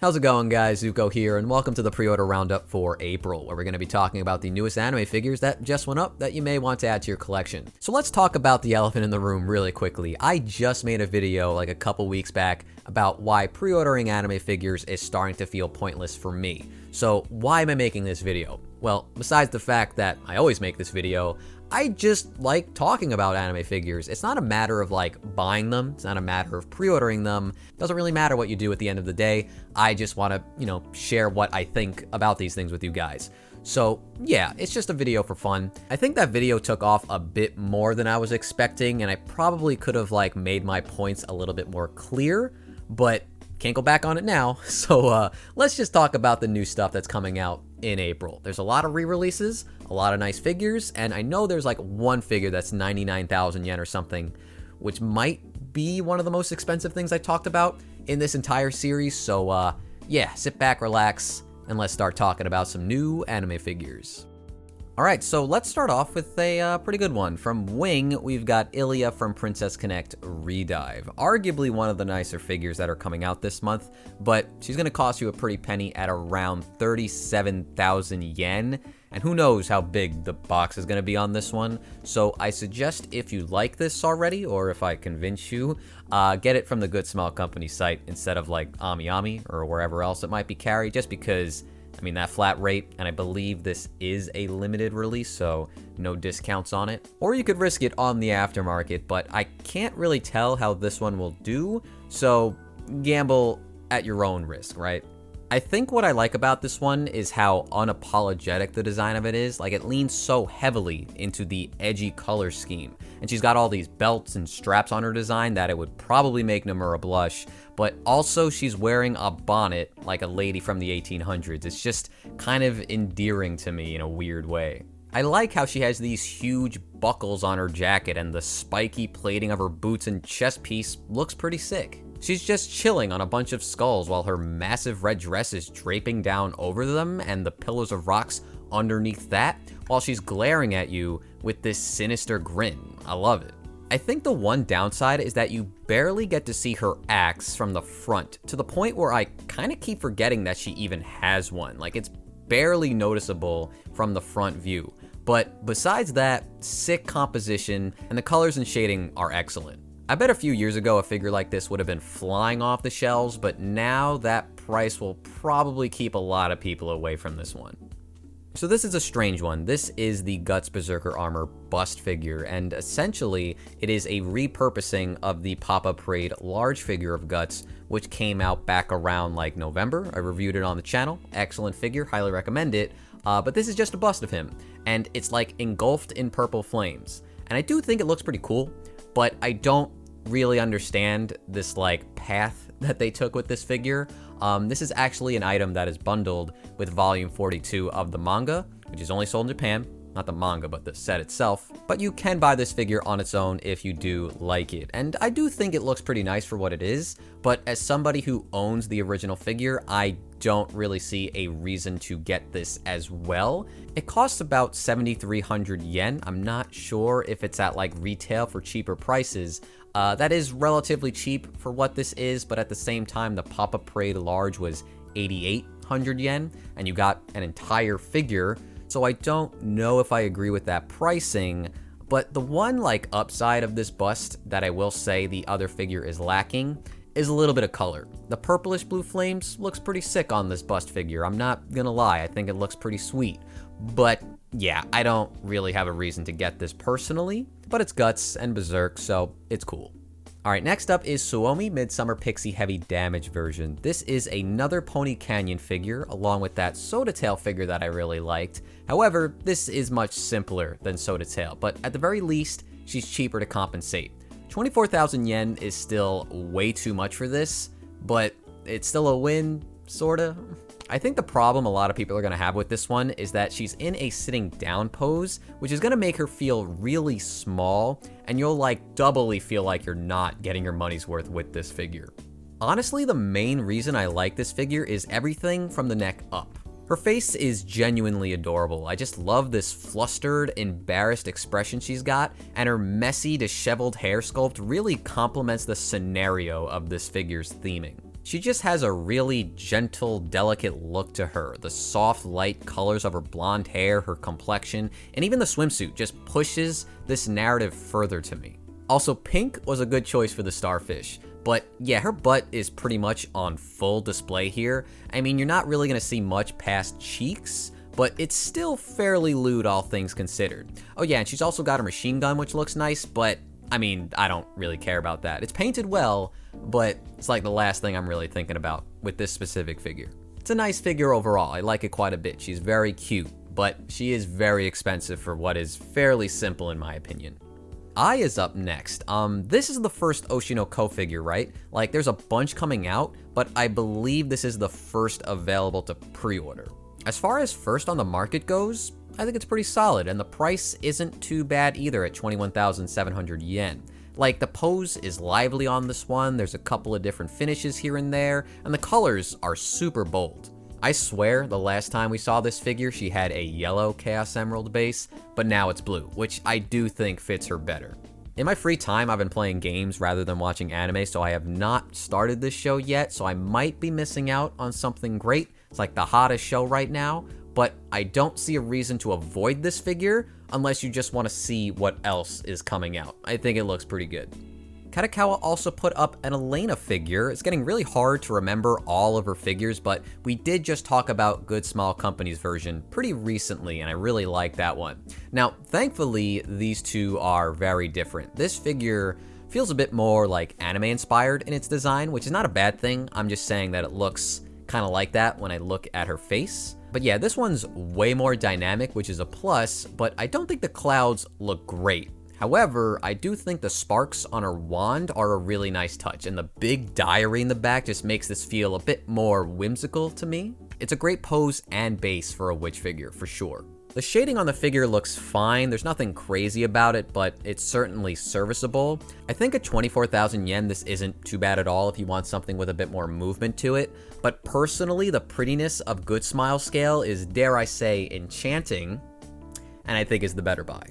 How's it going, guys? Zuko here, and welcome to the Preorder Roundup for April, where we're going to be talking about the newest anime figures that just went up that you may want to add to your collection. So let's talk about the elephant in the room really quickly. I just made a video like a couple weeks back about why pre-ordering anime figures is starting to feel pointless for me. So why am I making this video? Well, besides the fact that I always make this video, I just like talking about anime figures. It's not a matter of like buying them. It's not a matter of pre-ordering them. It doesn't really matter what you do at the end of the day. I just want to, share what I think about these things with you guys. So yeah, it's just a video for fun. I think that video took off a bit more than I was expecting, and I probably could have like made my points a little bit more clear, but can't go back on it now. So let's just talk about the new stuff that's coming out in April. There's a lot of re-releases, a lot of nice figures, and I know there's like one figure that's 99,000 yen or something, which might be one of the most expensive things I talked about in this entire series. So yeah, sit back, relax, and let's start talking about some new anime figures. Alright, so let's start off with a pretty good one. From Wing, we've got Ilia from Princess Connect Redive. Arguably one of the nicer figures that are coming out this month, but she's going to cost you a pretty penny at around 37,000 yen. And who knows how big the box is going to be on this one. So I suggest if you like this already, or if I convince you, get it from the Good Smile Company site instead of like Ami or wherever else it might be carried, just because that flat rate, and I believe this is a limited release, so no discounts on it. Or you could risk it on the aftermarket, but I can't really tell how this one will do, so gamble at your own risk, right? I think what I like about this one is how unapologetic the design of it is. Like, it leans so heavily into the edgy color scheme. And she's got all these belts and straps on her design that it would probably make Nomura blush. But also she's wearing a bonnet like a lady from the 1800s. It's just kind of endearing to me in a weird way. I like how she has these huge buckles on her jacket, and the spiky plating of her boots and chest piece looks pretty sick. She's just chilling on a bunch of skulls while her massive red dress is draping down over them and the pillars of rocks underneath that, while she's glaring at you with this sinister grin. I love it. I think the one downside is that you barely get to see her axe from the front, to the point where I kind of keep forgetting that she even has one. Like, it's barely noticeable from the front view. But besides that, sick composition, and the colors and shading are excellent. I bet a few years ago a figure like this would have been flying off the shelves, but now that price will probably keep a lot of people away from this one. So this is a strange one. This is the Guts Berserker Armor bust figure, and essentially it is a repurposing of the Pop-Up Parade large figure of Guts, which came out back around like November. I reviewed it on the channel. Excellent figure, highly recommend it. But this is just a bust of him, and it's like engulfed in purple flames. And I do think it looks pretty cool, but I don't really understand this like path that they took with this figure. This is actually an item that is bundled with volume 42 of the manga, which is only sold in Japan. Not the manga, but the set itself. But you can buy this figure on its own if you do like it. And I do think it looks pretty nice for what it is, but as somebody who owns the original figure, I don't really see a reason to get this as well. It costs about 7,300 yen. I'm not sure if it's at like retail for cheaper prices. That is relatively cheap for what this is, but at the same time, the Pop-Up Parade large was 8,800 yen, and you got an entire figure. So I don't know if I agree with that pricing, but the one like upside of this bust that I will say the other figure is lacking is a little bit of color. The purplish blue flames looks pretty sick on this bust figure. I'm not gonna lie, I think it looks pretty sweet. But yeah, I don't really have a reason to get this personally, but it's Guts and Berserk, so it's cool. Alright, next up is Suomi Midsummer Pixie Heavy Damage version. This is another Pony Canyon figure, along with that Soda Tail figure that I really liked. However, this is much simpler than Soda Tail, but at the very least, she's cheaper to compensate. 24,000 yen is still way too much for this, but it's still a win, sorta. I think the problem a lot of people are going to have with this one is that she's in a sitting down pose, which is going to make her feel really small, and you'll like doubly feel like you're not getting your money's worth with this figure. Honestly, the main reason I like this figure is everything from the neck up. Her face is genuinely adorable. I just love this flustered, embarrassed expression she's got, and her messy, disheveled hair sculpt really complements the scenario of this figure's theming. She just has a really gentle, delicate look to her. The soft, light colors of her blonde hair, her complexion, and even the swimsuit just pushes this narrative further to me. Also, pink was a good choice for the starfish. But yeah, her butt is pretty much on full display here. I mean, you're not really gonna see much past cheeks, but it's still fairly lewd all things considered. Oh yeah, and she's also got a machine gun, which looks nice, but I mean, I don't really care about that. It's painted well, but it's like the last thing I'm really thinking about with this specific figure. It's a nice figure overall. I like it quite a bit. She's very cute, but she is very expensive for what is fairly simple in my opinion. I is up next. This is the first Oshinoko figure, right? Like, there's a bunch coming out, but I believe this is the first available to pre-order. As far as first on the market goes, I think it's pretty solid, and the price isn't too bad either at 21,700 yen. Like, the pose is lively on this one, there's a couple of different finishes here and there, and the colors are super bold. I swear the last time we saw this figure, she had a yellow Chaos Emerald base, but now it's blue, which I do think fits her better. In my free time, I've been playing games rather than watching anime, so I have not started this show yet, so I might be missing out on something great. It's like the hottest show right now, but I don't see a reason to avoid this figure unless you just want to see what else is coming out. I think it looks pretty good. Catabukia also put up an Elena figure. It's getting really hard to remember all of her figures, but we did just talk about Good Small Company's version pretty recently, and I really like that one. Now, thankfully, these two are very different. This figure feels a bit more like anime inspired in its design, which is not a bad thing. I'm just saying that it looks kind of like that when I look at her face. But yeah, this one's way more dynamic, which is a plus, but I don't think the clouds look great. However, I do think the sparks on her wand are a really nice touch, and the big diary in the back just makes this feel a bit more whimsical to me. It's a great pose and base for a witch figure, for sure. The shading on the figure looks fine, there's nothing crazy about it, but it's certainly serviceable. I think at 24,000 yen, this isn't too bad at all if you want something with a bit more movement to it, but personally, the prettiness of Good Smile scale is, dare I say, enchanting, and I think is the better buy.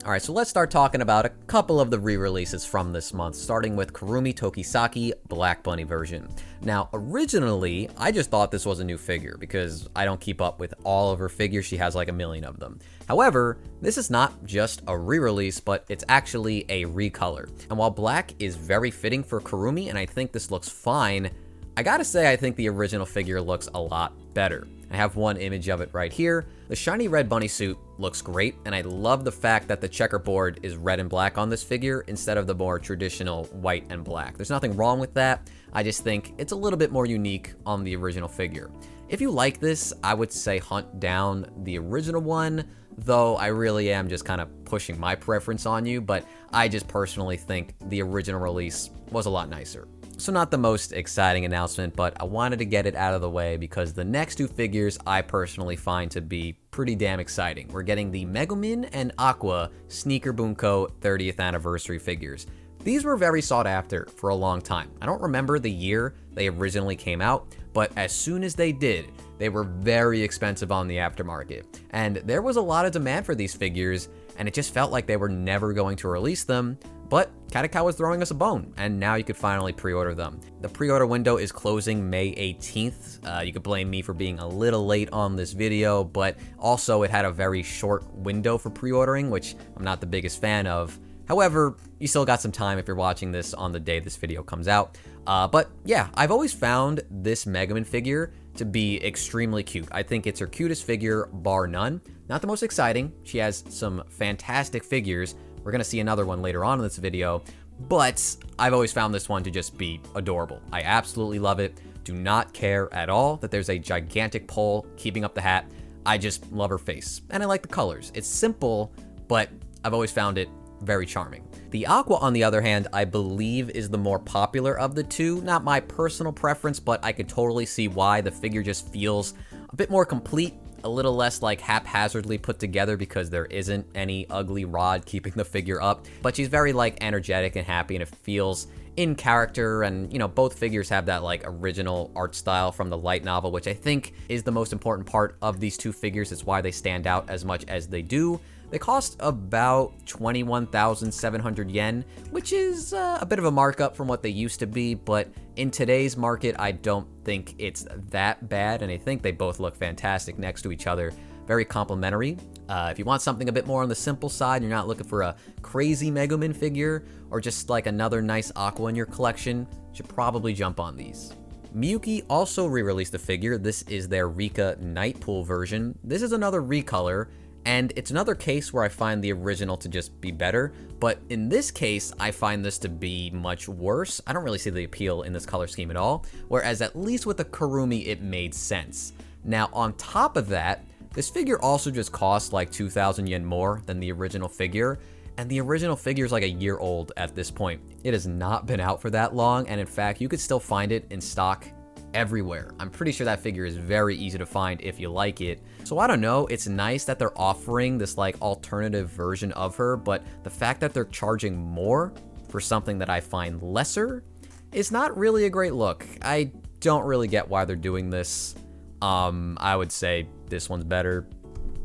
Alright, so let's start talking about a couple of the re-releases from this month, starting with Kurumi Tokisaki Black Bunny version. Now, originally, I just thought this was a new figure because I don't keep up with all of her figures, she has like a million of them. However, this is not just a re-release, but it's actually a recolor. And while black is very fitting for Kurumi, and I think this looks fine, I gotta say I think the original figure looks a lot better. I have one image of it right here. The shiny red bunny suit looks great, and I love the fact that the checkerboard is red and black on this figure instead of the more traditional white and black. There's nothing wrong with that, I just think it's a little bit more unique on the original figure. If you like this, I would say hunt down the original one, though I really am just kind of pushing my preference on you, but I just personally think the original release was a lot nicer. So not the most exciting announcement, but I wanted to get it out of the way because the next two figures I personally find to be pretty damn exciting. We're getting the Megumin and Aqua Sneaker Bunko 30th anniversary figures. These were very sought after for a long time. I don't remember the year they originally came out, but as soon as they did, they were very expensive on the aftermarket. And there was a lot of demand for these figures, and it just felt like they were never going to release them. But Catabukia was throwing us a bone, and now you could finally pre-order them. The pre-order window is closing May 18th. You could blame me for being a little late on this video, but also it had a very short window for pre-ordering, which I'm not the biggest fan of. However, you still got some time if you're watching this on the day this video comes out. But yeah, I've always found this Megumin figure to be extremely cute. I think it's her cutest figure, bar none. Not the most exciting. She has some fantastic figures. We're gonna see another one later on in this video, but I've always found this one to just be adorable. I absolutely love it. Do not care at all that there's a gigantic pole keeping up the hat. I just love her face, and I like the colors. It's simple, but I've always found it very charming. The Aqua, on the other hand, I believe is the more popular of the two. Not my personal preference, but I could totally see why. The figure just feels a bit more complete, a little less like haphazardly put together because there isn't any ugly rod keeping the figure up, but she's very like energetic and happy, and it feels in character. And you know, both figures have that like original art style from the light novel, which I think is the most important part of these two figures. It's why they stand out as much as they do. They cost about 21,700 yen, which is a bit of a markup from what they used to be, but in today's market, I don't think it's that bad, and I think they both look fantastic next to each other. Very complimentary. If you want something a bit more on the simple side, you're not looking for a crazy Megumin figure, or just like another nice Aqua in your collection, you should probably jump on these. Miyuki also re-released a figure. This is their Rika Nightpool version. This is another recolor, and it's another case where I find the original to just be better, but in this case, I find this to be much worse. I don't really see the appeal in this color scheme at all, whereas at least with the Kurumi, it made sense. Now, on top of that, this figure also just costs like 2,000 yen more than the original figure, and the original figure is like a year old at this point. It has not been out for that long, and in fact, you could still find it in stock everywhere. I'm pretty sure that figure is very easy to find if you like it. So I don't know, it's nice that they're offering this like alternative version of her, but the fact that they're charging more for something that I find lesser is not really a great look. I don't really get why they're doing this. I would say this one's better,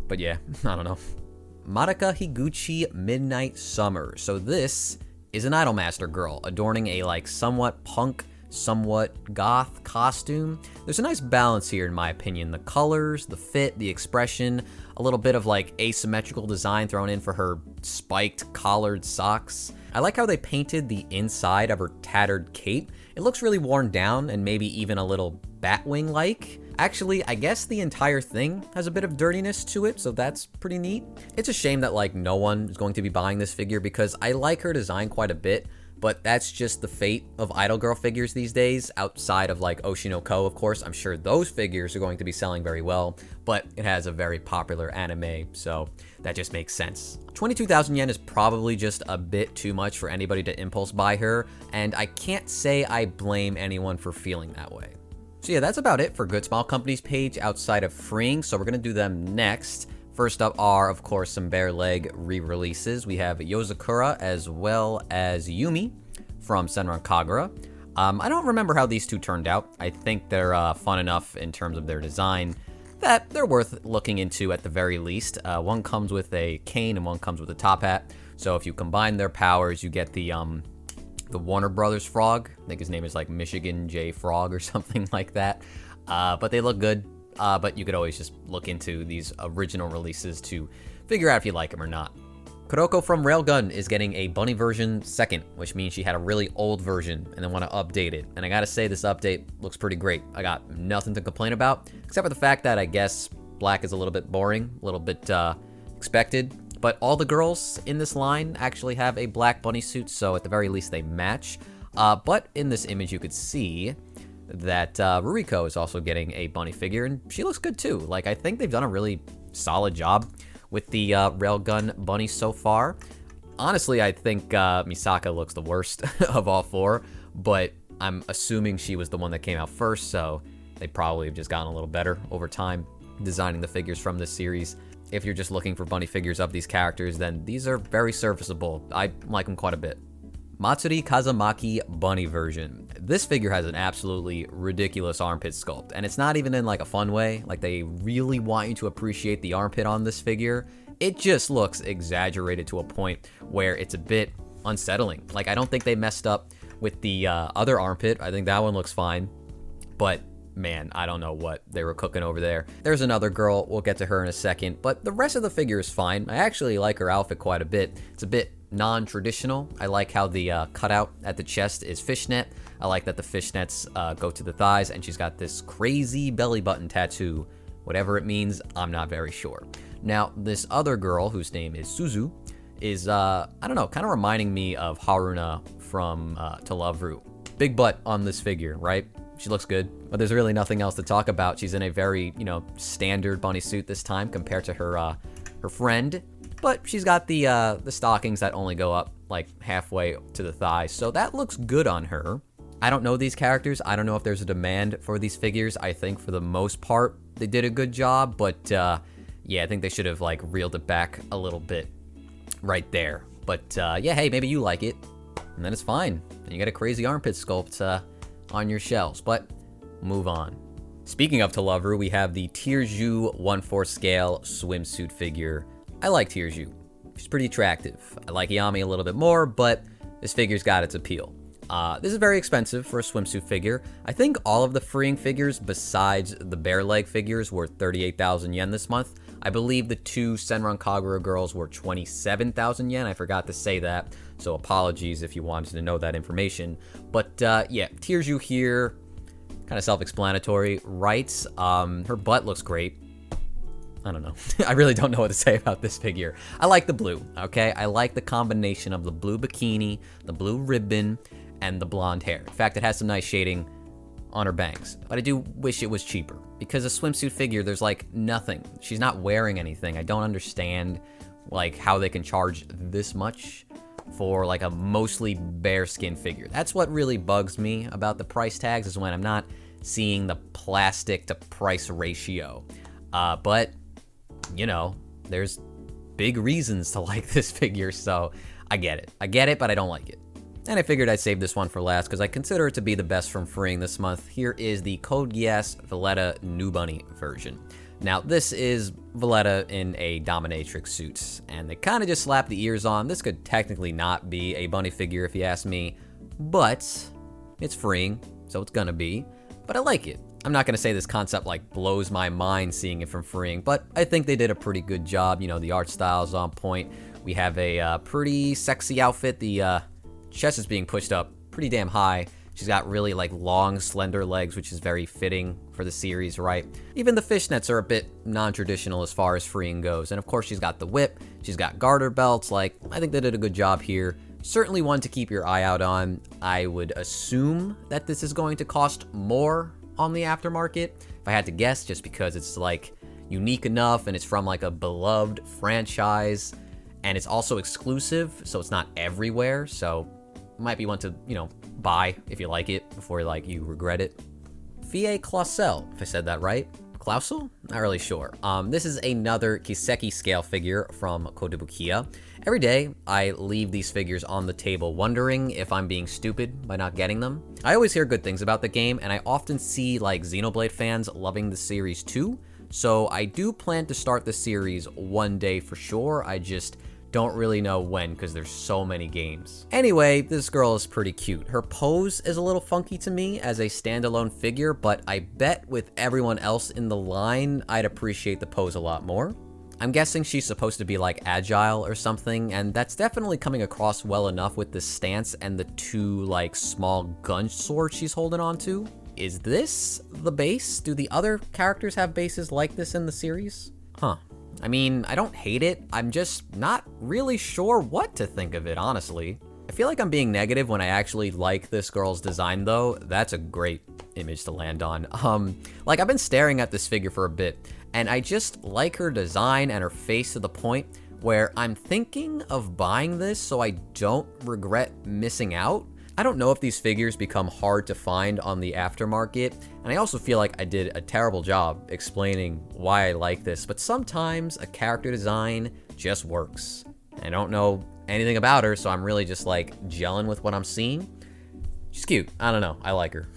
but yeah, I don't know. Marika Higuchi Midnight Summer. So this is an Idolmaster girl adorning a like somewhat punk, somewhat goth costume. There's a nice balance here in my opinion. The colors, the fit, the expression, a little bit of like asymmetrical design thrown in for her spiked collared socks. I like how they painted the inside of her tattered cape. It looks really worn down and maybe even a little Batwing-like. Actually, I guess the entire thing has a bit of dirtiness to it, so that's pretty neat. It's a shame that like no one is going to be buying this figure because I like her design quite a bit, but that's just the fate of idol girl figures these days, outside of like Oshinoko, of course. I'm sure those figures are going to be selling very well, but it has a very popular anime, so that just makes sense. 22,000 yen is probably just a bit too much for anybody to impulse buy her, and I can't say I blame anyone for feeling that way. So yeah, that's about it for Good Small Company's page outside of freeing, so we're gonna do them next. First up are, of course, some bare leg re-releases. We have Yozakura as well as Yumi from Senran Kagura. I don't remember how these two turned out. I think they're fun enough in terms of their design that they're worth looking into at the very least. One comes with a cane and one comes with a top hat. So if you combine their powers, you get the Warner Brothers frog. I think his name is like Michigan J Frog or something like that. But they look good. But you could always just look into these original releases to figure out if you like them or not. Kuroko from Railgun is getting a bunny version second, which means she had a really old version and then want to update it. And I gotta say, this update looks pretty great. I got nothing to complain about, except for the fact that I guess black is a little bit boring, a little bit expected. But all the girls in this line actually have a black bunny suit, so at the very least they match. But in this image you could see that Ruriko is also getting a bunny figure, and she looks good too. Like, I think they've done a really solid job with the Railgun bunny so far. Honestly, I think Misaka looks the worst of all four, but I'm assuming she was the one that came out first, so they probably have just gotten a little better over time designing the figures from this series. If you're just looking for bunny figures of these characters, then these are very serviceable. I like them quite a bit. Matsuri Kazamaki bunny version. This figure has an absolutely ridiculous armpit sculpt, and it's not even in like a fun way. Like, they really want you to appreciate the armpit on this figure. It just looks exaggerated to a point where it's a bit unsettling. Like, I don't think they messed up with the other armpit. I think that one looks fine, but man, I don't know what they were cooking over there. There's another girl, we'll get to her in a second, but the rest of the figure is fine. I actually like her outfit quite a bit. It's a bit non-traditional. I like how the cutout at the chest is fishnet. I like that the fishnets go to the thighs, and she's got this crazy belly button tattoo. Whatever it means, I'm not very sure. Now, this other girl, whose name is Suzu, is, I don't know, kind of reminding me of Haruna from To Love Ru. Big butt on this figure, right? She looks good, but there's really nothing else to talk about. She's in a very, standard bunny suit this time compared to her friend. But she's got the stockings that only go up like halfway to the thighs, so that looks good on her. I don't know these characters. I don't know if there's a demand for these figures. I think for the most part they did a good job, but yeah, I think they should have like reeled it back a little bit right there. But yeah, hey, maybe you like it, and then it's fine. And you got a crazy armpit sculpt on your shelves, but move on. Speaking of To Love Ru, we have the Tierju 1/4 scale swimsuit figure I like Tearsu. She's pretty attractive. I like Yami a little bit more, but this figure's got its appeal. This is very expensive for a swimsuit figure. I think all of the freeing figures besides the bare leg figures were 38,000 yen this month. I believe the two Senran Kagura girls were 27,000 yen. I forgot to say that, so apologies if you wanted to know that information. But yeah, Tearsu here, kind of self-explanatory, right? Her butt looks great. I don't know. I really don't know what to say about this figure. I like the blue, okay? I like the combination of the blue bikini, the blue ribbon, and the blonde hair. In fact, it has some nice shading on her bangs. But I do wish it was cheaper, because a swimsuit figure, there's like nothing. She's not wearing anything. I don't understand like how they can charge this much for like a mostly bare skin figure. That's what really bugs me about the price tags, is when I'm not seeing the plastic to price ratio. But you know, there's big reasons to like this figure, so I get it. I get it, but I don't like it. And I figured I'd save this one for last because I consider it to be the best from freeing this month. Here is the Code Geass Valetta New Bunny version. Now, this is Valetta in a dominatrix suit, and they kind of just slapped the ears on. This could technically not be a bunny figure if you ask me, but it's freeing, so it's gonna be. But I like it. I'm not gonna say this concept like blows my mind seeing it from freeing, but I think they did a pretty good job. You know, the art style's on point. We have a pretty sexy outfit. The chest is being pushed up pretty damn high. She's got really like long, slender legs, which is very fitting for the series, right? Even the fishnets are a bit non-traditional as far as freeing goes. And of course, she's got the whip. She's got garter belts. Like, I think they did a good job here. Certainly one to keep your eye out on. I would assume that this is going to cost more on the aftermarket, if I had to guess, just because it's like unique enough and it's from like a beloved franchise, and it's also exclusive, so it's not everywhere. So might be one to, you know, buy if you like it before like you regret it. Fie Clausel, if I said that right. Clausel? Not really sure. This is another Kiseki scale figure from Kotobukiya. Every day, I leave these figures on the table wondering if I'm being stupid by not getting them. I always hear good things about the game, and I often see like Xenoblade fans loving the series too, so I do plan to start the series one day for sure. I just don't really know when, because there's so many games. Anyway, this girl is pretty cute. Her pose is a little funky to me as a standalone figure, but I bet with everyone else in the line, I'd appreciate the pose a lot more. I'm guessing she's supposed to be like agile or something, and that's definitely coming across well enough with the stance and the two like small gun swords she's holding on to. Is this the base? Do the other characters have bases like this in the series? Huh. I mean, I don't hate it. I'm just not really sure what to think of it, honestly. I feel like I'm being negative when I actually like this girl's design though. That's a great image to land on. Like I've been staring at this figure for a bit, and I just like her design and her face to the point where I'm thinking of buying this so I don't regret missing out. I don't know if these figures become hard to find on the aftermarket, and I also feel like I did a terrible job explaining why I like this, but sometimes a character design just works. I don't know anything about her, so I'm really just like gelling with what I'm seeing. She's cute. I don't know. I like her.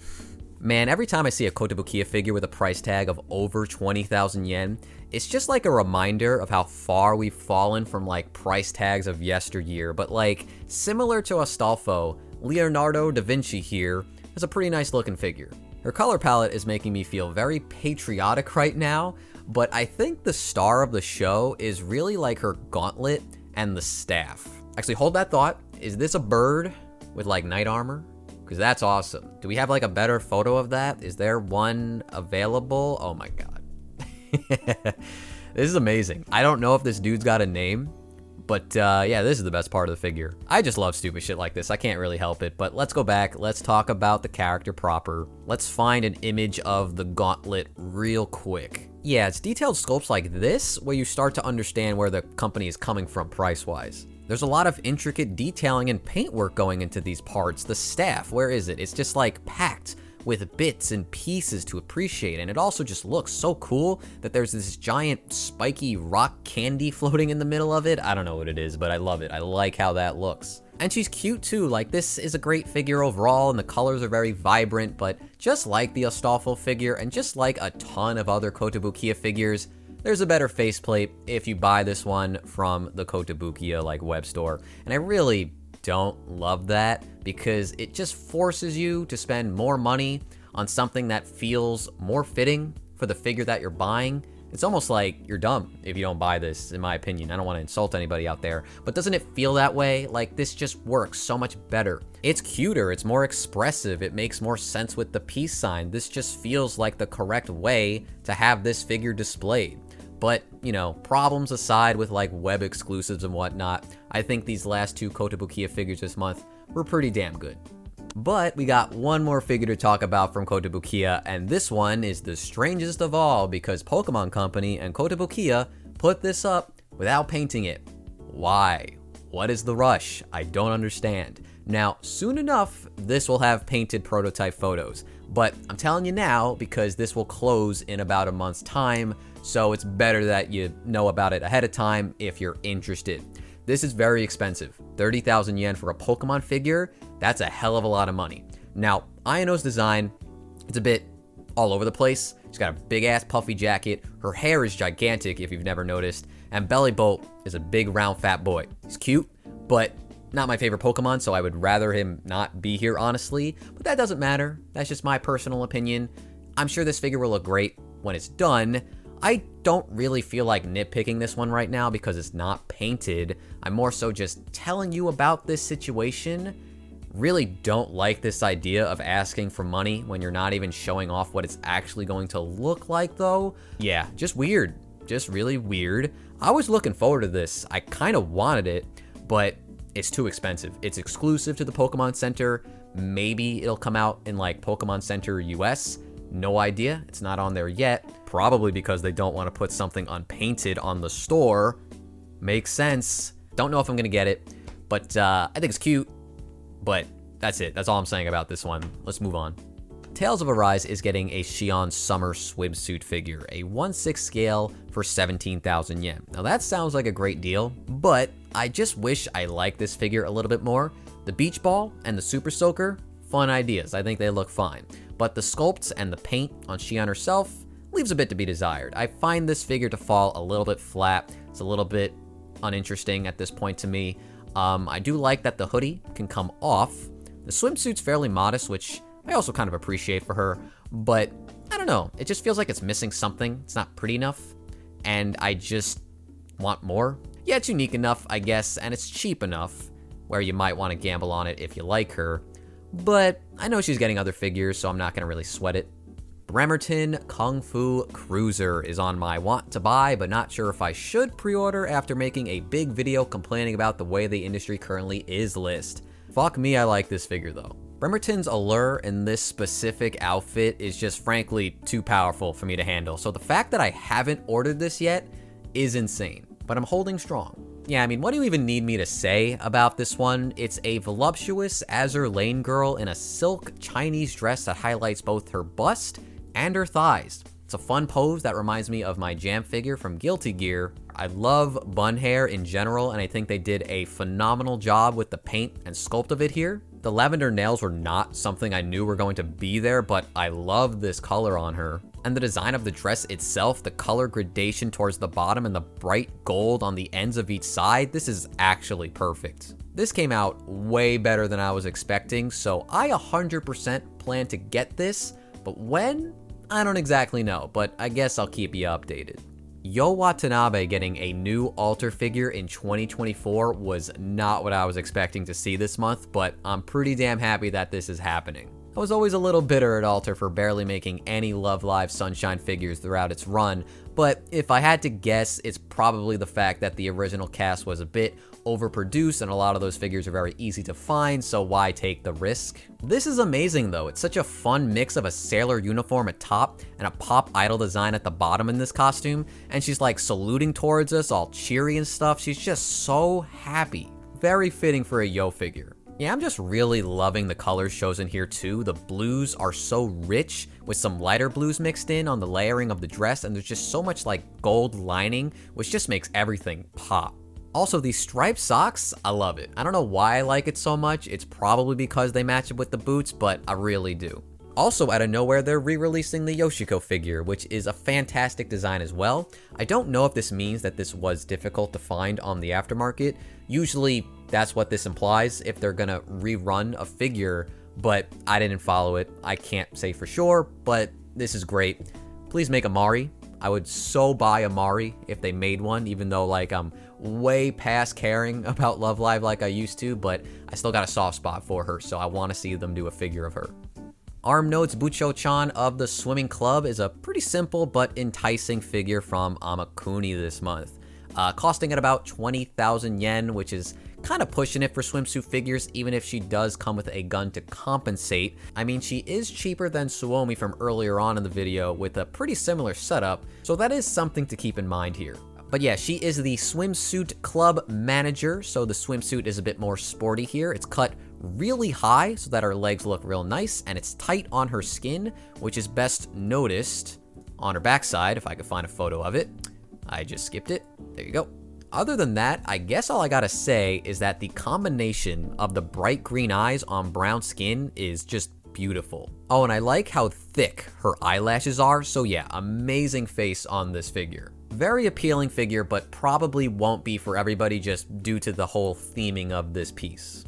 Man, every time I see a Kotobukiya figure with a price tag of over 20,000 yen, it's just like a reminder of how far we've fallen from like price tags of yesteryear. But like, similar to Astolfo, Leonardo da Vinci here has a pretty nice looking figure. Her color palette is making me feel very patriotic right now, but I think the star of the show is really like her gauntlet and the staff. Actually, hold that thought. Is this a bird with like knight armor? Because that's awesome. Do we have like a better photo of that? Is there one available? Oh my god. This is amazing. I don't know if this dude's got a name, but yeah, this is the best part of the figure. I just love stupid shit like this. I can't really help it, but let's go back. Let's talk about the character proper. Let's find an image of the gauntlet real quick. Yeah, it's detailed sculpts like this where you start to understand where the company is coming from price-wise. There's a lot of intricate detailing and paintwork going into these parts. The staff, where is it? It's just like packed with bits and pieces to appreciate, and it also just looks so cool that there's this giant spiky rock candy floating in the middle of it. I don't know what it is, but I love it. I like how that looks. And she's cute too. Like, this is a great figure overall, and the colors are very vibrant, but just like the Astolfo figure, and just like a ton of other Kotobukiya figures, There's a better faceplate if you buy this one from the Kotobukiya like web store, and I really don't love that because it just forces you to spend more money on something that feels more fitting for the figure that you're buying. It's almost like you're dumb if you don't buy this, in my opinion. I don't want to insult anybody out there, but doesn't it feel that way? Like, this just works so much better. It's cuter, it's more expressive, it makes more sense with the peace sign. This just feels like the correct way to have this figure displayed. But, you know, problems aside with like web exclusives and whatnot, I think these last two Kotobukiya figures this month were pretty damn good. But we got one more figure to talk about from Kotobukiya, and this one is the strangest of all because Pokemon Company and Kotobukiya put this up without painting it. Why? What is the rush? I don't understand. Now, soon enough, this will have painted prototype photos, but I'm telling you now because this will close in about a month's time, so it's better that you know about it ahead of time if you're interested. This is very expensive. 30,000 yen for a Pokemon figure, that's a hell of a lot of money. Now, Ayano's design, it's a bit all over the place. She's got a big ass puffy jacket, her hair is gigantic if you've never noticed, and Belly Bolt is a big round fat boy. He's cute, but not my favorite Pokemon, so I would rather him not be here honestly, but that doesn't matter. That's just my personal opinion. I'm sure this figure will look great when it's done. I don't really feel like nitpicking this one right now because it's not painted. I'm more so just telling you about this situation. Really don't like this idea of asking for money when you're not even showing off what it's actually going to look like though. Yeah, just weird. Just really weird. I was looking forward to this. I kind of wanted it, but it's too expensive. It's exclusive to the Pokemon Center. Maybe it'll come out in like Pokemon Center US. No idea. It's not on there yet. Probably because they don't want to put something unpainted on the store. Makes sense. Don't know if I'm going to get it, but I think it's cute. But that's it. That's all I'm saying about this one. Let's move on. Tales of Arise is getting a Xion Summer swimsuit figure, a 1/6 scale for 17,000 yen. Now that sounds like a great deal, but I just wish I liked this figure a little bit more. The beach ball and the super soaker, fun ideas. I think they look fine. But the sculpts and the paint on Xion herself leaves a bit to be desired. I find this figure to fall a little bit flat. It's a little bit uninteresting at this point to me. I do like that the hoodie can come off. The swimsuit's fairly modest, which I also kind of appreciate for her, but I don't know. It just feels like it's missing something. It's not pretty enough, and I just want more. Yeah, it's unique enough, I guess, and it's cheap enough where you might want to gamble on it if you like her, but I know she's getting other figures, so I'm not going to really sweat it. Bremerton Kung Fu Cruiser is on my want to buy, but not sure if I should pre-order after making a big video complaining about the way the industry currently is list. Fuck me, I like this figure though. Bremerton's allure in this specific outfit is just frankly too powerful for me to handle, so the fact that I haven't ordered this yet is insane, but I'm holding strong. Yeah, I mean, what do you even need me to say about this one? It's a voluptuous Azur Lane girl in a silk Chinese dress that highlights both her bust and her thighs. It's a fun pose that reminds me of my Jam figure from Guilty Gear. I love bun hair in general, and I think they did a phenomenal job with the paint and sculpt of it here. The lavender nails were not something I knew were going to be there, but I love this color on her. And the design of the dress itself, the color gradation towards the bottom and the bright gold on the ends of each side, this is actually perfect. This came out way better than I was expecting, so I 100% plan to get this, but when? I don't exactly know, but I guess I'll keep you updated. Yo Watanabe getting a new altar figure in 2024 was not what I was expecting to see this month, but I'm pretty damn happy that this is happening. I was always a little bitter at Alter for barely making any Love Live Sunshine figures throughout its run, but if I had to guess, it's probably the fact that the original cast was a bit overproduced and a lot of those figures are very easy to find, so why take the risk? This is amazing though. It's such a fun mix of a sailor uniform at top and a pop idol design at the bottom in this costume, and she's like saluting towards us all cheery and stuff. She's just so happy. Very fitting for a Yo figure. Yeah, I'm just really loving the colors chosen here too. The blues are so rich with some lighter blues mixed in on the layering of the dress, and there's just so much like gold lining, which just makes everything pop. Also, these striped socks, I love it. I don't know why I like it so much. It's probably because they match it with the boots, but I really do. Also, out of nowhere, they're re-releasing the Yoshiko figure, which is a fantastic design as well. I don't know if this means that this was difficult to find on the aftermarket. Usually, that's what this implies if they're gonna rerun a figure, but I didn't follow it. I can't say for sure, but this is great. Please make a Mari. I would so buy a Mari if they made one, even though like I'm way past caring about Love Live like I used to, but I still got a soft spot for her, so I want to see them do a figure of her. Arm Notes Butchochan of the Swimming Club is a pretty simple but enticing figure from Amakuni this month. Costing at about 20,000 yen, which is kind of pushing it for swimsuit figures, even if she does come with a gun to compensate. I mean, she is cheaper than Suomi from earlier on in the video with a pretty similar setup, so that is something to keep in mind here. But yeah, she is the swimsuit club manager, so the swimsuit is a bit more sporty here. It's cut really high so that her legs look real nice, and it's tight on her skin, which is best noticed on her backside, if I could find a photo of it. I just skipped it. There you go. Other than that, I guess all I gotta say is that the combination of the bright green eyes on brown skin is just beautiful. Oh, and I like how thick her eyelashes are, so yeah, amazing face on this figure. Very appealing figure, but probably won't be for everybody just due to the whole theming of this piece.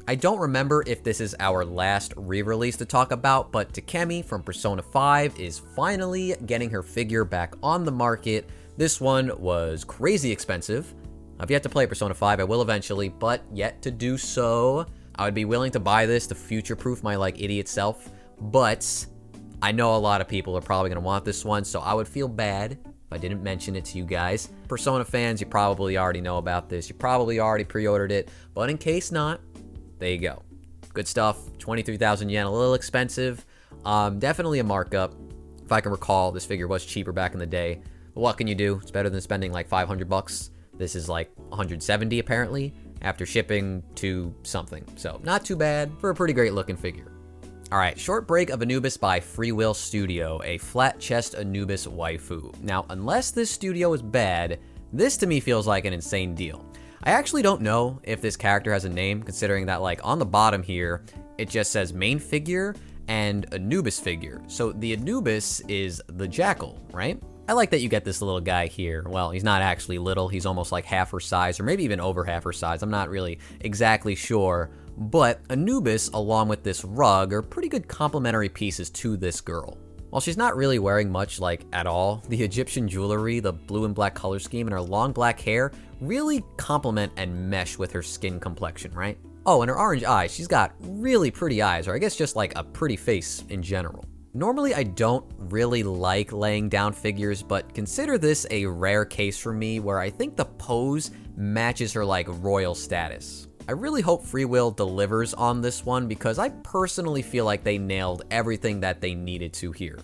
I don't remember if this is our last re-release to talk about, but Takemi from Persona 5 is finally getting her figure back on the market. This one was crazy expensive. I've yet to play Persona 5, I will eventually, but yet to do so. I would be willing to buy this to future-proof my idiot self, but I know a lot of people are probably gonna want this one, so I would feel bad if I didn't mention it to you guys. Persona fans, you probably already know about this. You probably already pre-ordered it, but in case not, there you go. Good stuff. 23,000 yen, a little expensive. Definitely a markup. If I can recall, this figure was cheaper back in the day. But what can you do? It's better than spending like 500 bucks. This is like 170 apparently, after shipping to something. So not too bad for a pretty great looking figure. Alright, short break of Anubis by Free Will Studio, a flat chest Anubis waifu. Now, unless this studio is bad, this to me feels like an insane deal. I actually don't know if this character has a name, considering that like on the bottom here, it just says main figure and Anubis figure. So the Anubis is the jackal, right? I like that you get this little guy here. Well, he's not actually little, he's almost like half her size, or maybe even over half her size. I'm not really exactly sure. But Anubis, along with this rug, are pretty good complementary pieces to this girl. While she's not really wearing much at all, the Egyptian jewelry, the blue and black color scheme, and her long black hair really complement and mesh with her skin complexion, right? Oh, and her orange eyes. She's got really pretty eyes, or I guess just like a pretty face in general. Normally, I don't really like laying down figures, but consider this a rare case for me where I think the pose matches her royal status. I really hope Free Will delivers on this one because I personally feel like they nailed everything that they needed to here.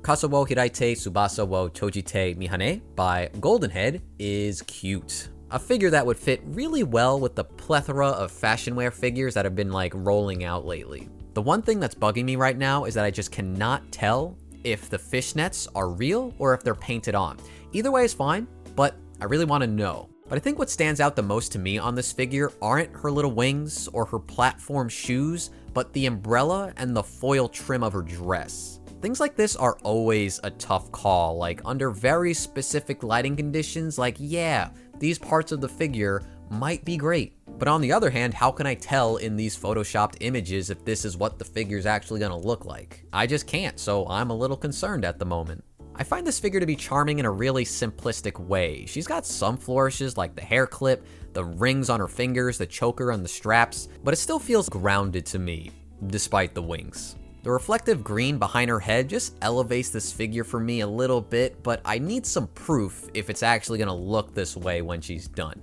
Kasa wo hiraite Tsubasa wo tojite mihane by Goldenhead is cute. A figure that would fit really well with the plethora of fashion wear figures that have been rolling out lately. The one thing that's bugging me right now is that I just cannot tell if the fishnets are real or if they're painted on. Either way is fine, but I really want to know. But I think what stands out the most to me on this figure aren't her little wings or her platform shoes, but the umbrella and the foil trim of her dress. Things like this are always a tough call, under very specific lighting conditions, yeah, these parts of the figure might be great. But on the other hand, how can I tell in these photoshopped images if this is what the figure's actually gonna look like? I just can't, so I'm a little concerned at the moment. I find this figure to be charming in a really simplistic way. She's got some flourishes like the hair clip, the rings on her fingers, the choker and the straps, but it still feels grounded to me, despite the wings. The reflective green behind her head just elevates this figure for me a little bit, but I need some proof if it's actually gonna look this way when she's done.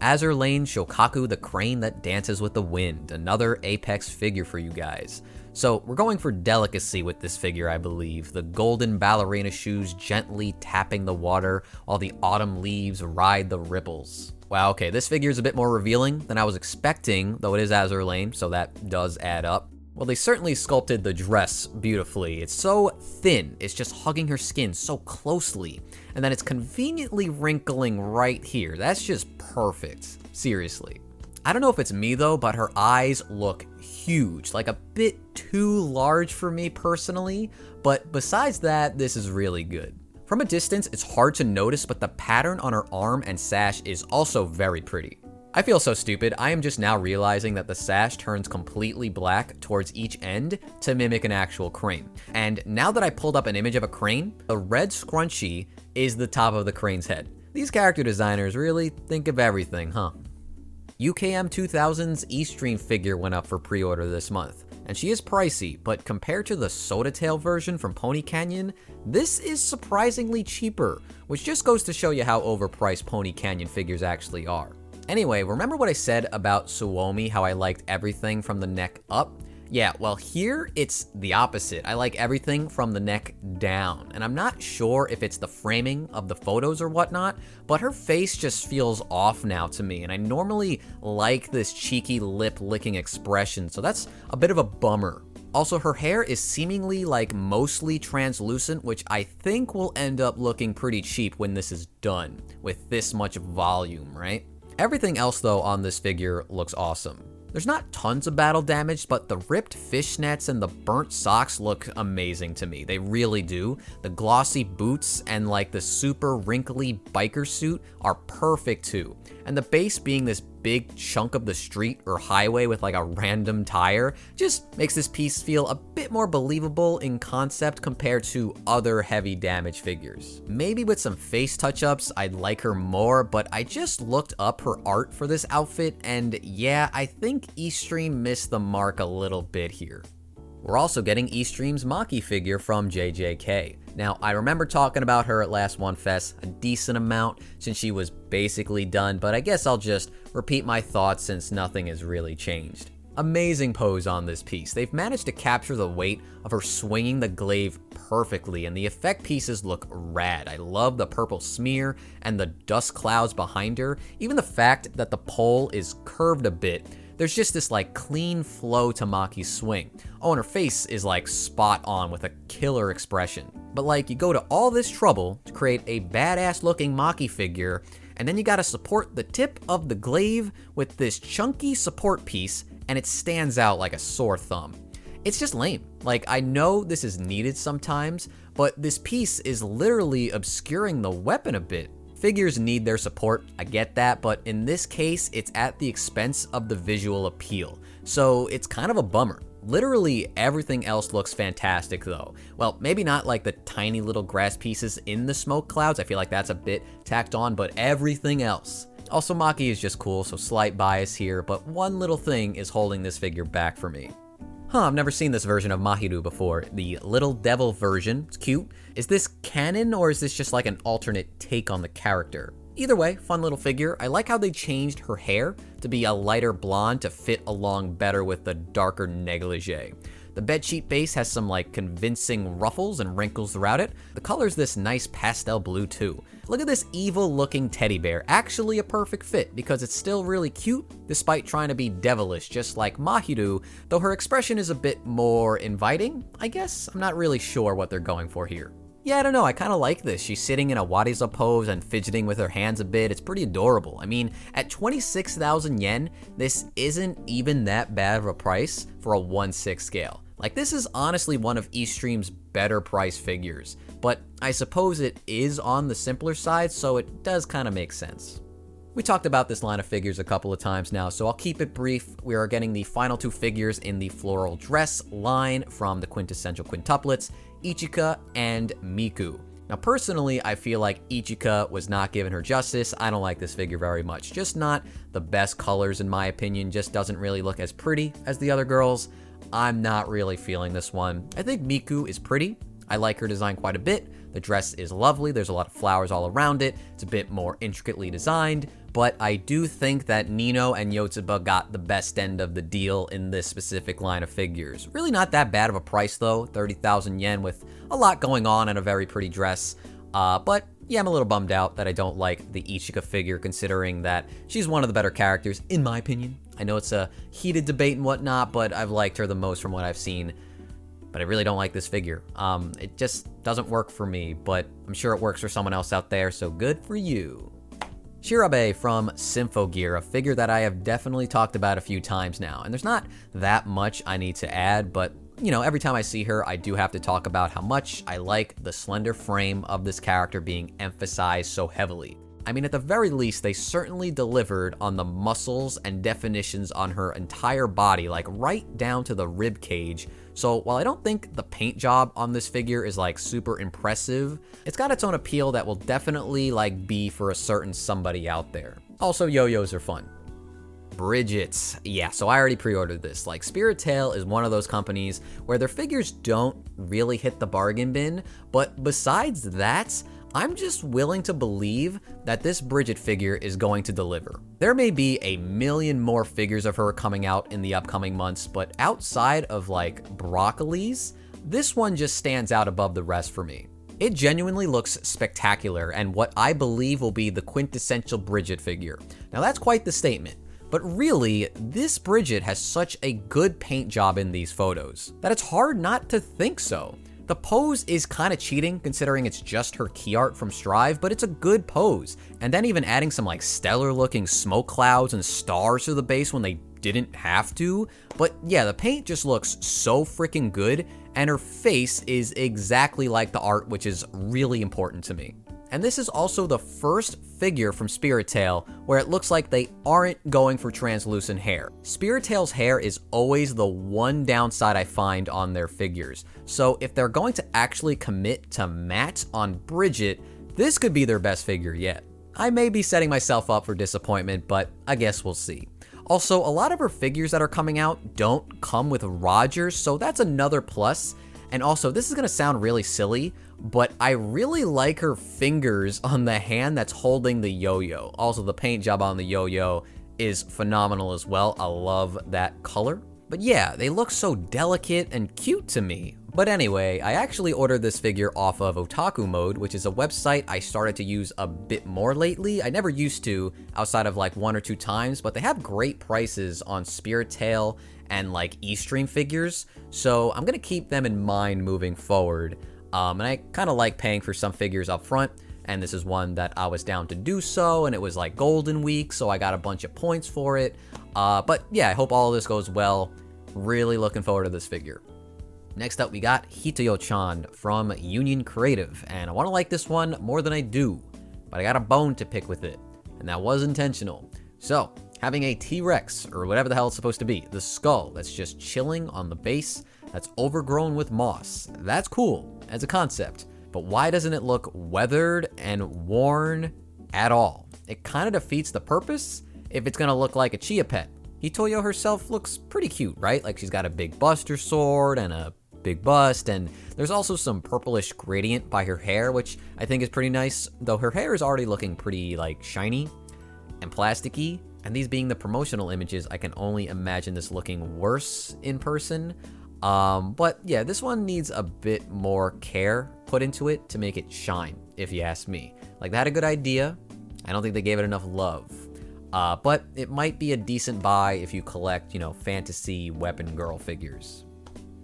Azur Lane Shokaku, the crane that dances with the wind, another Apex figure for you guys. So we're going for delicacy with this figure, I believe. The golden ballerina shoes gently tapping the water while the autumn leaves ride the ripples. Wow, okay, this figure is a bit more revealing than I was expecting, though it is Azur Lane, so that does add up. Well, they certainly sculpted the dress beautifully. It's so thin, it's just hugging her skin so closely, and then it's conveniently wrinkling right here. That's just perfect, seriously. I don't know if it's me though, but her eyes look huge, like a bit too large for me personally, but besides that, this is really good. From a distance, it's hard to notice, but the pattern on her arm and sash is also very pretty. I feel so stupid, I am just now realizing that the sash turns completely black towards each end to mimic an actual crane. And now that I pulled up an image of a crane, the red scrunchie is the top of the crane's head. These character designers really think of everything, huh? UKM 2000's Estream figure went up for pre-order this month, and she is pricey, but compared to the Soda Tail version from Pony Canyon, this is surprisingly cheaper, which just goes to show you how overpriced Pony Canyon figures actually are. Anyway, remember what I said about Suomi, how I liked everything from the neck up? Yeah, well here it's the opposite. I like everything from the neck down, and I'm not sure if it's the framing of the photos or whatnot, but her face just feels off now to me, and I normally like this cheeky lip licking expression, so that's a bit of a bummer. Also, her hair is seemingly like mostly translucent, which I think will end up looking pretty cheap when this is done, with this much volume, right? Everything else though on this figure looks awesome. There's not tons of battle damage, but the ripped fishnets and the burnt socks look amazing to me. They really do. The glossy boots and like the super wrinkly biker suit are perfect too. And the base being this big chunk of the street or highway with like a random tire just makes this piece feel a bit more believable in concept compared to other heavy damage figures. Maybe with some face touch-ups I'd like her more, but I just looked up her art for this outfit and yeah, I think Estream missed the mark a little bit here. We're also getting Estream's Maki figure from JJK. Now, I remember talking about her at last One Fest a decent amount since she was basically done, but I guess I'll just repeat my thoughts since nothing has really changed. Amazing pose on this piece. They've managed to capture the weight of her swinging the glaive perfectly, and the effect pieces look rad. I love the purple smear and the dust clouds behind her. Even the fact that the pole is curved a bit, there's just this like clean flow to Maki's swing. Oh, and her face is like spot on with a killer expression. But like you go to all this trouble to create a badass looking Maki figure, and then you gotta support the tip of the glaive with this chunky support piece, and it stands out like a sore thumb. It's just lame. Like, I know this is needed sometimes, but this piece is literally obscuring the weapon a bit. Figures need their support, I get that, but in this case, it's at the expense of the visual appeal. So it's kind of a bummer. Literally everything else looks fantastic though. Well, maybe not like the tiny little grass pieces in the smoke clouds, I feel like that's a bit tacked on, but everything else. Also, Maki is just cool, so slight bias here, but one little thing is holding this figure back for me. I've never seen this version of Mahiru before. The Little Devil version, it's cute. Is this canon or is this just like an alternate take on the character? Either way, fun little figure. I like how they changed her hair to be a lighter blonde to fit along better with the darker negligee. The bedsheet base has some like convincing ruffles and wrinkles throughout it. The color's this nice pastel blue too. Look at this evil looking teddy bear, actually a perfect fit because it's still really cute despite trying to be devilish just like Mahiru, though her expression is a bit more inviting, I guess. I'm not really sure what they're going for here. Yeah, I don't know, I kind of like this. She's sitting in a wariza pose and fidgeting with her hands a bit. It's pretty adorable. I mean, at 26,000 yen, this isn't even that bad of a price for a 1/6 scale. Like, this is honestly one of Estream's better price figures, but I suppose it is on the simpler side, so it does kind of make sense. We talked about this line of figures a couple of times now, so I'll keep it brief. We are getting the final two figures in the Floral Dress line from the quintessential quintuplets, Ichika and Miku. Now personally, I feel like Ichika was not given her justice. I don't like this figure very much. Just not the best colors in my opinion, just doesn't really look as pretty as the other girls. I'm not really feeling this one. I think Miku is pretty. I like her design quite a bit. The dress is lovely. There's a lot of flowers all around it. It's a bit more intricately designed, but I do think that Nino and Yotsuba got the best end of the deal in this specific line of figures. Really not that bad of a price though, 30,000 yen with a lot going on and a very pretty dress. But yeah, I'm a little bummed out that I don't like the Ichika figure considering that she's one of the better characters in my opinion. I know it's a heated debate and whatnot, but I've liked her the most from what I've seen. But I really don't like this figure. It just doesn't work for me, but I'm sure it works for someone else out there, so good for you. Shirabay from Symphogear, a figure that I have definitely talked about a few times now, and there's not that much I need to add, but you know, every time I see her, I do have to talk about how much I like the slender frame of this character being emphasized so heavily. I mean, at the very least, they certainly delivered on the muscles and definitions on her entire body, like right down to the rib cage. So while I don't think the paint job on this figure is like super impressive, it's got its own appeal that will definitely like be for a certain somebody out there. Also, yo-yos are fun. Bridget. Yeah, so I already pre-ordered this. Like, Spirit Tail is one of those companies where their figures don't really hit the bargain bin, but besides that, I'm just willing to believe that this Bridget figure is going to deliver. There may be a million more figures of her coming out in the upcoming months, but outside of like Broccoli's, this one just stands out above the rest for me. It genuinely looks spectacular and what I believe will be the quintessential Bridget figure. Now that's quite the statement, but really, this Bridget has such a good paint job in these photos that it's hard not to think so. The pose is kind of cheating considering it's just her key art from Strive, but it's a good pose. And then even adding some like stellar looking smoke clouds and stars to the base when they didn't have to. But yeah, the paint just looks so freaking good and her face is exactly like the art, which is really important to me. And this is also the first figure from Spirit Tail where it looks like they aren't going for translucent hair. Spirit Tail's hair is always the one downside I find on their figures. So if they're going to actually commit to matte on Bridget, this could be their best figure yet. I may be setting myself up for disappointment, but I guess we'll see. Also, a lot of her figures that are coming out don't come with Rogers, so that's another plus. And also, this is gonna sound really silly, but I really like her fingers on the hand that's holding the yo-yo. Also, the paint job on the yo-yo is phenomenal as well. I love that color. But yeah, they look so delicate and cute to me. But anyway, I actually ordered this figure off of Otaku Mode, which is a website I started to use a bit more lately. I never used to outside of like 1 or 2 times, but they have great prices on Spirit Tail and like Estream figures. So I'm gonna keep them in mind moving forward. And I kind of like paying for some figures up front, and this is one that I was down to do so, and it was like Golden Week, so I got a bunch of points for it. But yeah, I hope all of this goes well. Really looking forward to this figure. Next up, we got Hitoyochon from Union Creative, and I want to like this one more than I do, but I got a bone to pick with it, and that was intentional. So, having a T-Rex, or whatever the hell it's supposed to be, the skull that's just chilling on the base, that's overgrown with moss. That's cool as a concept, but why doesn't it look weathered and worn at all? It kind of defeats the purpose if it's gonna look like a Chia pet. Hitoyo herself looks pretty cute, right? Like she's got a big buster sword and a big bust, and there's also some purplish gradient by her hair, which I think is pretty nice, though her hair is already looking pretty like shiny and plasticky. And these being the promotional images, I can only imagine this looking worse in person. But yeah, this one needs a bit more care put into it to make it shine, if you ask me. Like, they had a good idea. I don't think they gave it enough love. But it might be a decent buy if you collect, you know, fantasy weapon girl figures.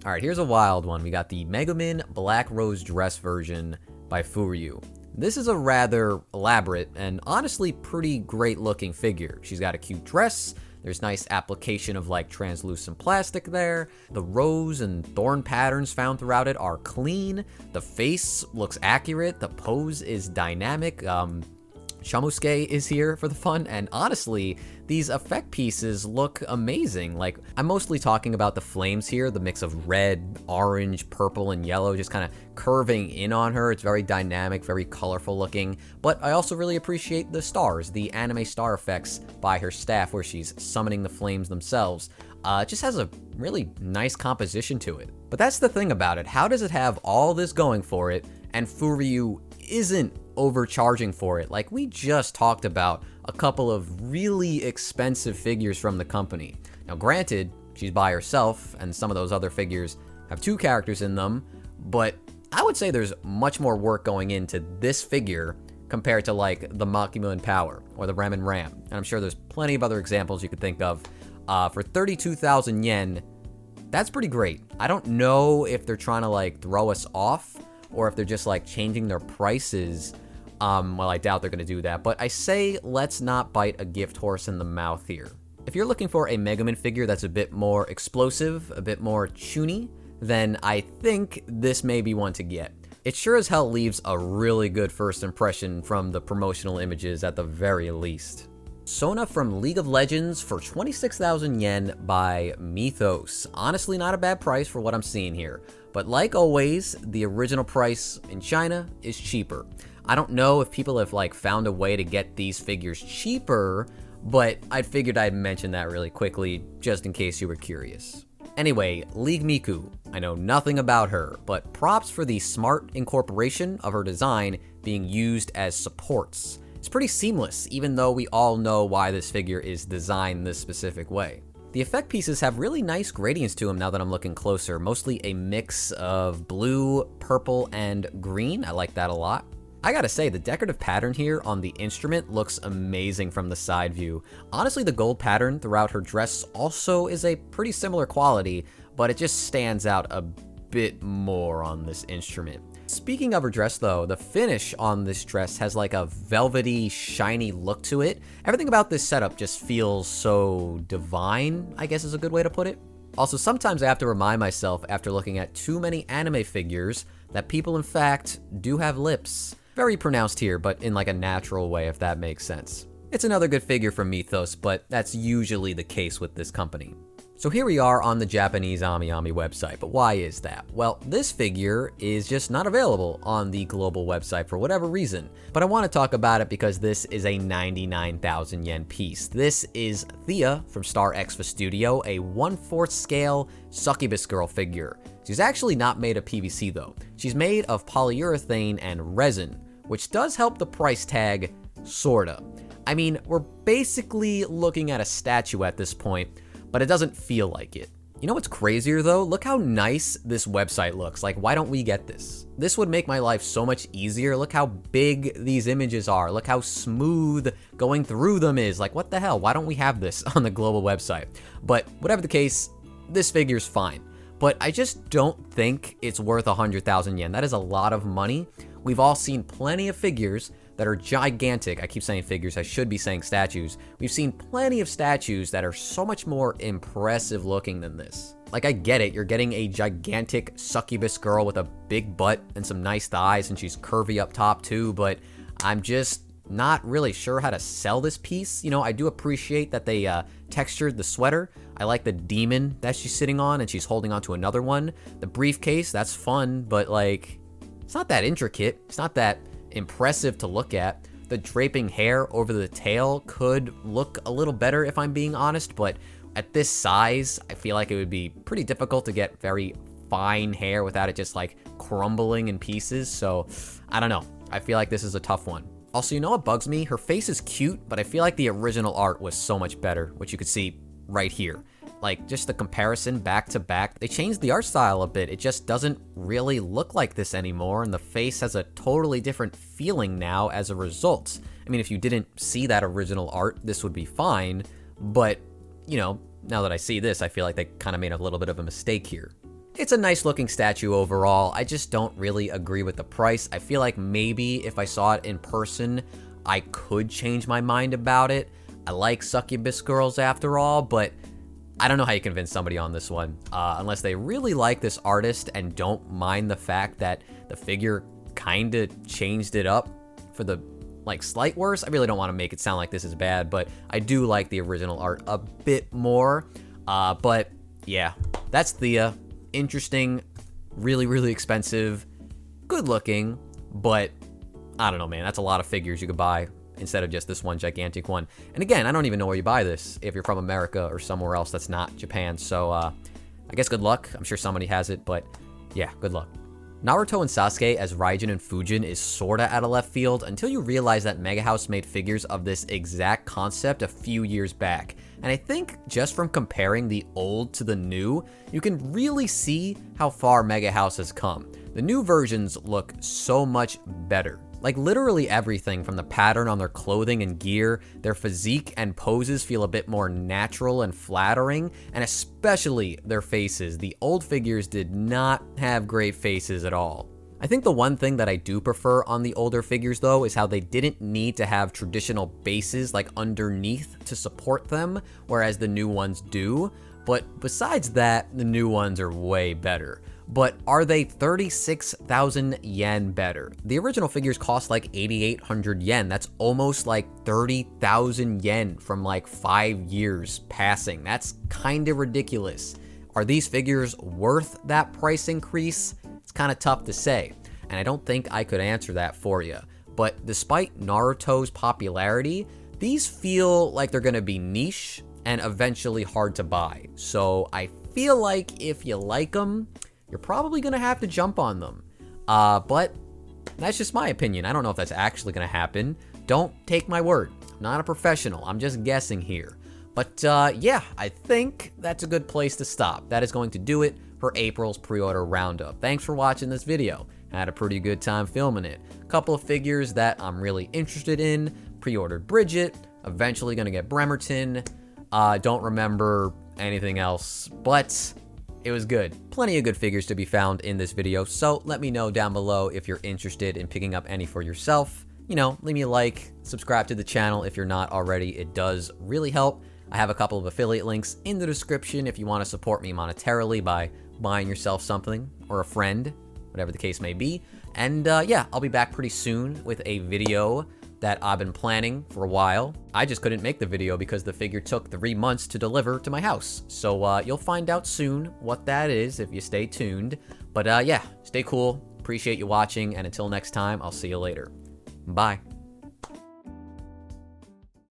All right, here's a wild one. We got the Megumin Black Rose Dress version by Furyu. This is a rather elaborate and honestly pretty great looking figure. She's got a cute dress. There's nice application of like translucent plastic there. The rose and thorn patterns found throughout it are clean. The face looks accurate. The pose is dynamic. Shamusuke is here for the fun, and honestly, these effect pieces look amazing. Like, I'm mostly talking about the flames here, the mix of red, orange, purple, and yellow just kind of curving in on her. It's very dynamic, very colorful looking, but I also really appreciate the stars, the anime star effects by her staff where she's summoning the flames themselves. It just has a really nice composition to it. But that's the thing about it. How does it have all this going for it, and Furyu isn't overcharging for it? Like, we just talked about a couple of really expensive figures from the company. Now granted, she's by herself and some of those other figures have 2 characters in them, but I would say there's much more work going into this figure compared to like the Makima in Power or the Ram and Ram. And I'm sure there's plenty of other examples you could think of. For 32,000 yen, that's pretty great. I don't know if they're trying to like throw us off or if they're just like changing their prices. Well, I doubt they're going to do that, but I say let's not bite a gift horse in the mouth here. If you're looking for a Megaman figure that's a bit more explosive, a bit more chuny, then I think this may be one to get. It sure as hell leaves a really good first impression from the promotional images at the very least. Sona from League of Legends for 26,000 yen by Mythos. Honestly, not a bad price for what I'm seeing here. But like always, the original price in China is cheaper. I don't know if people have found a way to get these figures cheaper, but I figured I'd mention that really quickly just in case you were curious. Anyway, League Miku. I know nothing about her, but props for the smart incorporation of her design being used as supports. It's pretty seamless, even though we all know why this figure is designed this specific way. The effect pieces have really nice gradients to them now that I'm looking closer, mostly a mix of blue, purple, and green. I like that a lot. I gotta say, the decorative pattern here on the instrument looks amazing from the side view. Honestly, the gold pattern throughout her dress also is a pretty similar quality, but it just stands out a bit more on this instrument. Speaking of her dress though, the finish on this dress has a velvety, shiny look to it. Everything about this setup just feels so divine, I guess is a good way to put it. Also, sometimes I have to remind myself after looking at too many anime figures that people in fact do have lips. Very pronounced here, but in a natural way, if that makes sense. It's another good figure from Mythos, but that's usually the case with this company. So here we are on the Japanese AmiAmi website, but why is that? Well, this figure is just not available on the global website for whatever reason, but I want to talk about it because this is a 99,000 yen piece. This is Thea from Star Exfa Studio, a 1/4 scale succubus girl figure. She's actually not made of PVC though. She's made of polyurethane and resin, which does help the price tag, sorta. I mean, we're basically looking at a statue at this point, but it doesn't feel like it. You know what's crazier though? Look how nice this website looks. Why don't we get this? This would make my life so much easier. Look how big these images are. Look how smooth going through them is. What the hell? Why don't we have this on the global website? But whatever the case, this figure's fine. But I just don't think it's worth 100,000 yen. That is a lot of money. We've all seen plenty of figures that are gigantic. I keep saying figures, I should be saying statues. We've seen plenty of statues that are so much more impressive looking than this. I get it, you're getting a gigantic succubus girl with a big butt and some nice thighs, and she's curvy up top too, but I'm just not really sure how to sell this piece. I do appreciate that they textured the sweater. I like the demon that she's sitting on and she's holding onto another one. The briefcase, that's fun, but it's not that intricate. It's not that impressive to look at. The draping hair over the tail could look a little better if I'm being honest, but at this size, I feel like it would be pretty difficult to get very fine hair without it just crumbling in pieces. So I don't know. I feel like this is a tough one. Also, you know what bugs me? Her face is cute, but I feel like the original art was so much better, which you could see right here. Just the comparison back to back, they changed the art style a bit. It just doesn't really look like this anymore, and the face has a totally different feeling now as a result. I mean, if you didn't see that original art, this would be fine, but, now that I see this, I feel like they kind of made a little bit of a mistake here. It's a nice looking statue overall. I just don't really agree with the price. I feel like maybe if I saw it in person, I could change my mind about it. I like succubus girls after all, but I don't know how you convince somebody on this one, unless they really like this artist and don't mind the fact that the figure kind of changed it up for the slight worse. I really don't want to make it sound like this is bad, but I do like the original art a bit more. But yeah, that's Thea. Interesting, really, really expensive, good looking, but I don't know, man. That's a lot of figures you could buy instead of just this one gigantic one. And again, I don't even know where you buy this if you're from America or somewhere else that's not Japan. So I guess good luck. I'm sure somebody has it, but yeah, good luck. Naruto and Sasuke as Raijin and Fujin is sorta out of left field until you realize that Mega House made figures of this exact concept a few years back. And I think just from comparing the old to the new, you can really see how far Mega House has come. The new versions look so much better. Literally everything from the pattern on their clothing and gear, their physique and poses feel a bit more natural and flattering, and especially their faces. The old figures did not have great faces at all. I think the one thing that I do prefer on the older figures though is how they didn't need to have traditional bases like underneath to support them, whereas the new ones do. But besides that, the new ones are way better. But are they 36,000 yen better? The original figures cost like 8,800 yen. That's almost like 30,000 yen from like 5 years passing. That's kind of ridiculous. Are these figures worth that price increase? It's kind of tough to say, and I don't think I could answer that for you. But despite Naruto's popularity, these feel like they're gonna be niche and eventually hard to buy. So I feel like if you like them, you're probably gonna have to jump on them. But that's just my opinion. I don't know if that's actually gonna happen. Don't take my word. I'm not a professional. I'm just guessing here. But yeah, I think that's a good place to stop. That is going to do it for April's pre-order roundup. Thanks for watching this video. I had a pretty good time filming it. A couple of figures that I'm really interested in. Pre-ordered Bridget. Eventually gonna get Bremerton. Don't remember anything else, but it was good. Plenty of good figures to be found in this video, so let me know down below if you're interested in picking up any for yourself. You know, leave me a like, subscribe to the channel if you're not already. It does really help. I have a couple of affiliate links in the description if you want to support me monetarily by buying yourself something, or a friend, whatever the case may be. And yeah, I'll be back pretty soon with a video that I've been planning for a while. I just couldn't make the video because the figure took 3 months to deliver to my house. So you'll find out soon what that is if you stay tuned. But yeah, stay cool. Appreciate you watching, and until next time, I'll see you later. Bye.